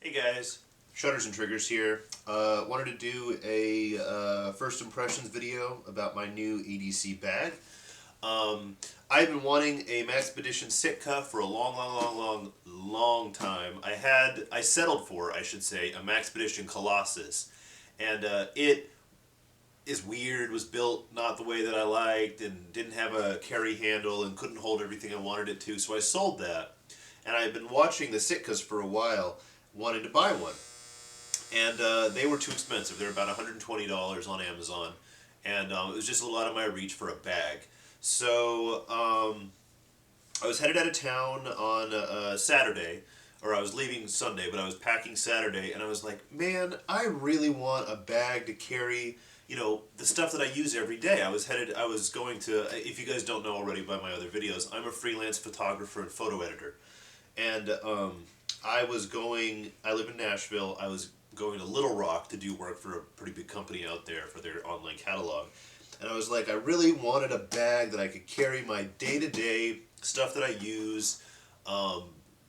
Hey guys, Shutters and Triggers here. Wanted to do a first impressions video about my new EDC bag. I've been wanting a Maxpedition Sitka for a long time. I settled for, I should say, a Maxpedition Colossus, and it is weird. Was built not the way that I liked, and didn't have a carry handle, and couldn't hold everything I wanted it to. So I sold that, and I've been watching the Sitkas for a while, wanting to buy one. And they were too expensive. They were about $120 on Amazon, and it was just a little out of my reach for a bag. So I was headed out of town on Saturday, or I was leaving Sunday, but I was packing Saturday, and I was like, man, I really want a bag to carry, the stuff that I use every day. I was going to, if you guys don't know already by my other videos, I'm a freelance photographer and photo editor. And I live in Nashville. I was going to Little Rock to do work for a pretty big company out there for their online catalog. And I was like, I really wanted a bag that I could carry my day-to-day stuff that I use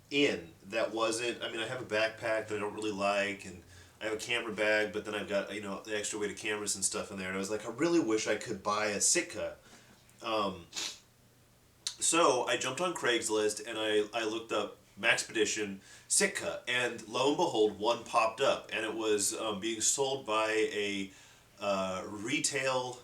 in. That wasn't, I have a backpack that I don't really like, and I have a camera bag, but then I've got, the extra weight of cameras and stuff in there. And I was like, I really wish I could buy a Sitka. So I jumped on Craigslist and I looked up Maxpedition Sitka, and lo and behold, one popped up, and it was being sold by a retail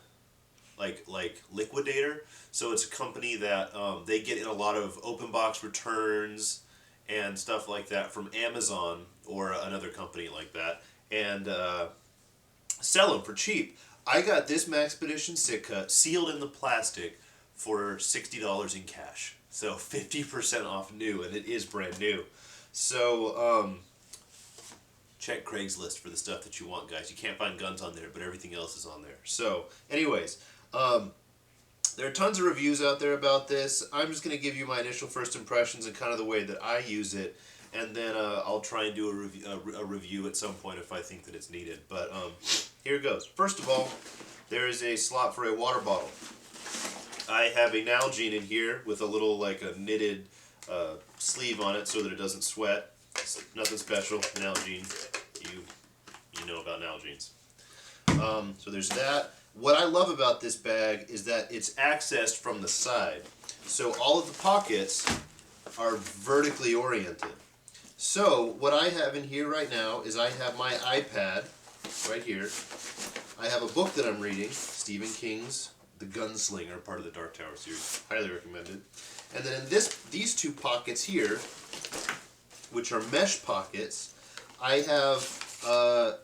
like liquidator. So it's a company that they get in a lot of open box returns and stuff like that from Amazon or another company like that, and sell them for cheap. I got this Maxpedition Sitka sealed in the plastic for $60 in cash. So 50% off new, and it is brand new. So check Craigslist for the stuff that you want, guys. You can't find guns on there, but everything else is on there. So anyways, there are tons of reviews out there about this. I'm just going to give you my initial first impressions and kind of the way that I use it, and then I'll try and do a review at some point if I think that it's needed. But here it goes. First of all, there is a slot for a water bottle. I have a Nalgene in here with a little a knitted sleeve on it so that it doesn't sweat. It's nothing special. Nalgene, you know about Nalgenes. So there's that. What I love about this bag is that it's accessed from the side. So all of the pockets are vertically oriented. So what I have in here right now is I have my iPad right here. I have a book that I'm reading, Stephen King's The Gunslinger, part of the Dark Tower series. Highly recommended. And then in these two pockets here, which are mesh pockets, I have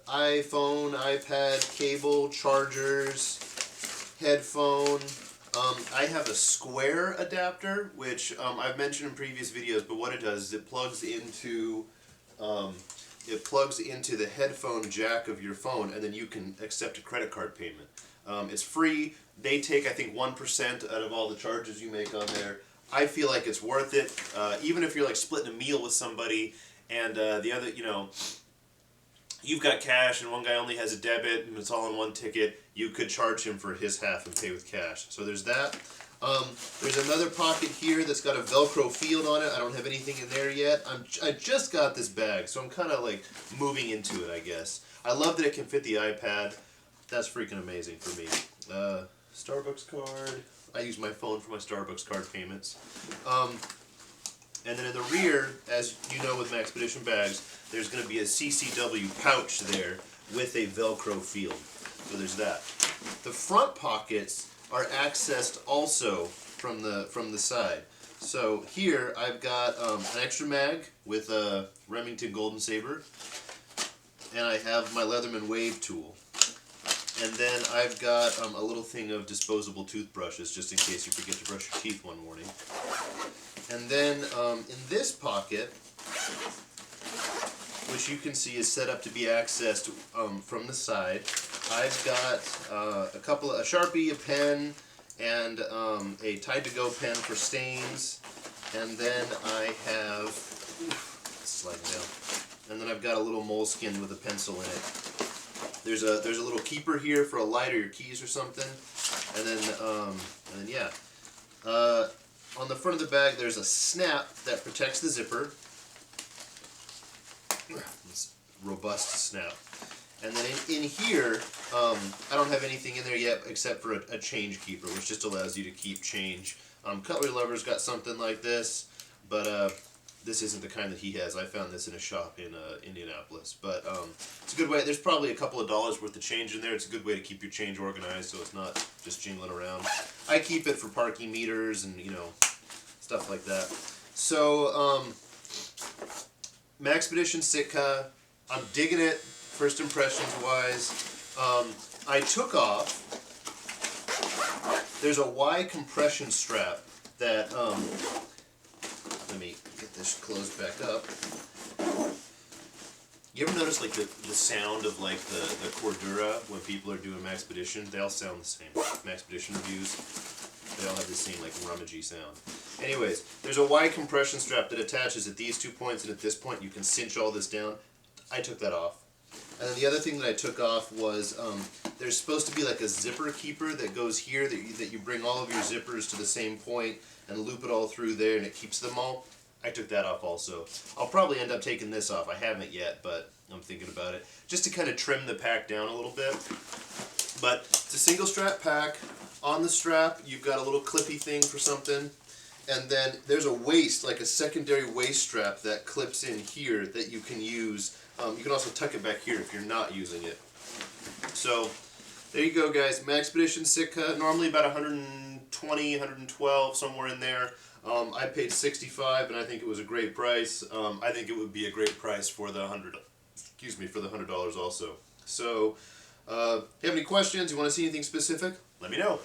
iPhone, iPad, cable, chargers, headphone. I have a square adapter, which I've mentioned in previous videos, but what it does is it plugs into the headphone jack of your phone, and then you can accept a credit card payment. It's free. They take, I think, 1% out of all the charges you make on there. I feel like it's worth it, even if you're splitting a meal with somebody, and the other, you've got cash and one guy only has a debit and it's all on one ticket, you could charge him for his half and pay with cash. So there's that. There's another pocket here that's got a Velcro field on it. I don't have anything in there yet. I just got this bag, so I'm kind of moving into it, I guess. I love that it can fit the iPad. That's freaking amazing for me. Starbucks card. I use my phone for my Starbucks card payments. And then in the rear, as you know with Maxpedition bags, there's going to be a CCW pouch there with a Velcro field. So there's that. The front pockets are accessed also from the side. So here I've got an extra mag with a Remington Golden Saber, and I have my Leatherman Wave tool. And then I've got a little thing of disposable toothbrushes, just in case you forget to brush your teeth one morning. And then in this pocket, which you can see is set up to be accessed from the side, I've got a Sharpie, a pen, and a Tide to Go pen for stains. And then I have, slide down. And then I've got a little moleskin with a pencil in it. There's a little keeper here for a light or your keys or something, and then yeah. On the front of the bag, there's a snap that protects the zipper, It's robust snap. And then in here, I don't have anything in there yet except for a change keeper, which just allows you to keep change. Cutlery Lover's got something like this, but this isn't the kind that he has. I found this in a shop in Indianapolis. But it's a good way. There's probably a couple of dollars worth of change in there. It's a good way to keep your change organized so it's not just jingling around. I keep it for parking meters and, you know, stuff like that. So, Maxpedition Sitka, I'm digging it, first impressions wise. I took off, there's a Y compression strap that, let me get this closed back up. You ever notice like the sound of like the Cordura when people are doing Maxpedition? They all sound the same. Maxpedition reviews, they all have the same like rummagey sound. Anyways, there's a Y compression strap that attaches at these 2 points, and at this point you can cinch all this down. I took that off. And then the other thing that I took off was there's supposed to be like a zipper keeper that goes here that you bring all of your zippers to the same point and loop it all through there and it keeps them all. I took that off also. I'll probably end up taking this off. I haven't yet, but I'm thinking about it. Just to kind of trim the pack down a little bit. But it's a single strap pack. On the strap, you've got a little clippy thing for something. And then there's a waist, like a secondary waist strap that clips in here that you can use. You can also tuck it back here if you're not using it. So there you go, guys. Maxpedition Sitka, normally about 120, 112, somewhere in there. I paid $65, and I think it was a great price. I think it would be a great price for the $100 also. So, if you have any questions, you want to see anything specific, let me know.